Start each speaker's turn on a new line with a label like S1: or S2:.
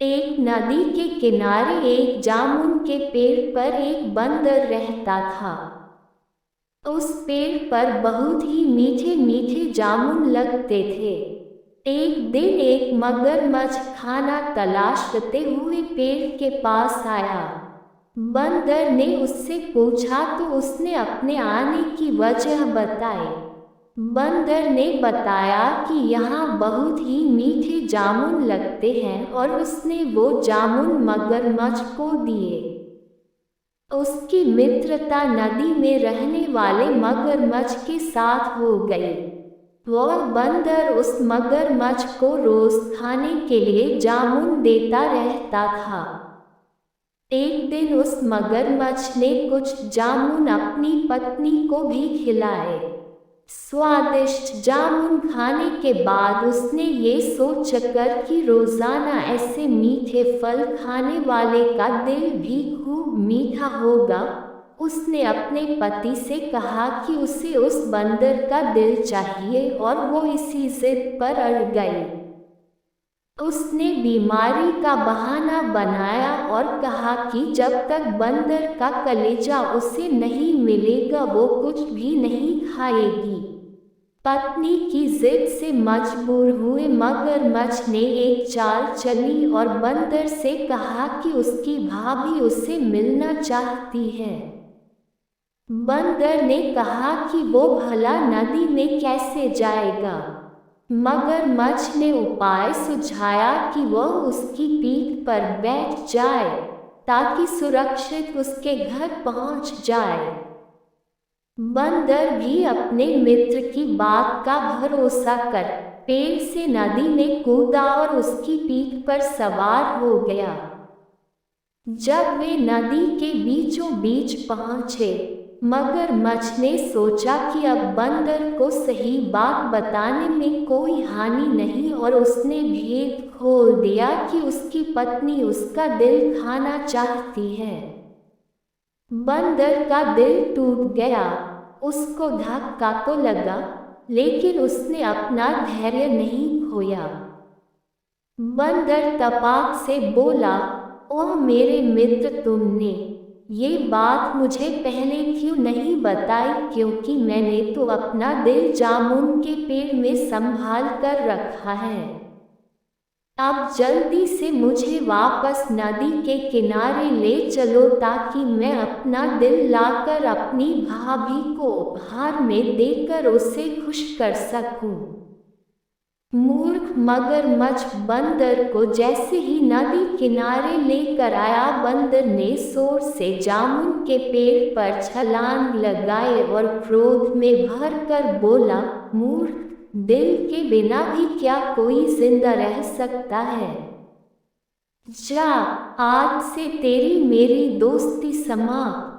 S1: एक नदी के किनारे एक जामुन के पेड़ पर एक बंदर रहता था। उस पेड़ पर बहुत ही मीठे मीठे जामुन लगते थे। एक दिन एक मगरमच्छ खाना तलाशते हुए पेड़ के पास आया। बंदर ने उससे पूछा तो उसने अपने आने की वजह बताई। बंदर ने बताया कि यहाँ बहुत ही मीठे जामुन लगते हैं और उसने वो जामुन मगरमच्छ को दिए। उसकी मित्रता नदी में रहने वाले मगरमच्छ के साथ हो गई। वह बंदर उस मगरमच्छ को रोज खाने के लिए जामुन देता रहता था। एक दिन उस मगरमच्छ ने कुछ जामुन अपनी पत्नी को भी खिलाए। स्वादिष्ट जामुन खाने के बाद उसने ये सोचकर कि रोजाना ऐसे मीठे फल खाने वाले का दिल भी खूब मीठा होगा, उसने अपने पति से कहा कि उसे उस बंदर का दिल चाहिए और वो इसी जिद पर अड़ गई। उसने बीमारी का बहाना बनाया और कहा कि जब तक बंदर का कलेजा उसे नहीं मिलेगा वो कुछ भी नहीं खाएगी। पत्नी की जिद से मजबूर हुए मगरमच्छ ने एक चाल चली और बंदर से कहा कि उसकी भाभी उससे मिलना चाहती है। बंदर ने कहा कि वो भला नदी में कैसे जाएगा। मगरमच्छ ने उपाय सुझाया कि वह उसकी पीठ पर बैठ जाए ताकि सुरक्षित उसके घर पहुंच जाए। बंदर भी अपने मित्र की बात का भरोसा कर पेड़ से नदी में कूदा और उसकी पीठ पर सवार हो गया। जब वे नदी के बीचों बीच पहुंचे, मगरमच्छ ने सोचा कि अब बंदर को सही बात बताने में कोई हानि नहीं और उसने भेद खोल दिया कि उसकी पत्नी उसका दिल खाना चाहती है। बंदर का दिल टूट गया। उसको धक्का तो लगा, लेकिन उसने अपना धैर्य नहीं खोया। बंदर तपाक से बोला, ओह मेरे मित्र, तुमने ये बात मुझे पहले क्यों नहीं बताई, क्योंकि मैंने तो अपना दिल जामुन के पेड़ में संभाल कर रखा है। अब जल्दी से मुझे वापस नदी के किनारे ले चलो ताकि मैं अपना दिल लाकर अपनी भाभी को उपहार में देकर उसे खुश कर सकूं। मूर्ख मगरमच्छ बंदर को जैसे ही नदी किनारे लेकर आया, बंदर ने जोर से जामुन के पेड़ पर छलांग लगाए और क्रोध में भरकर बोला, मूर्ख, दिल के बिना भी क्या कोई जिंदा रह सकता है? जा, आज से तेरी मेरी दोस्ती समाप्त।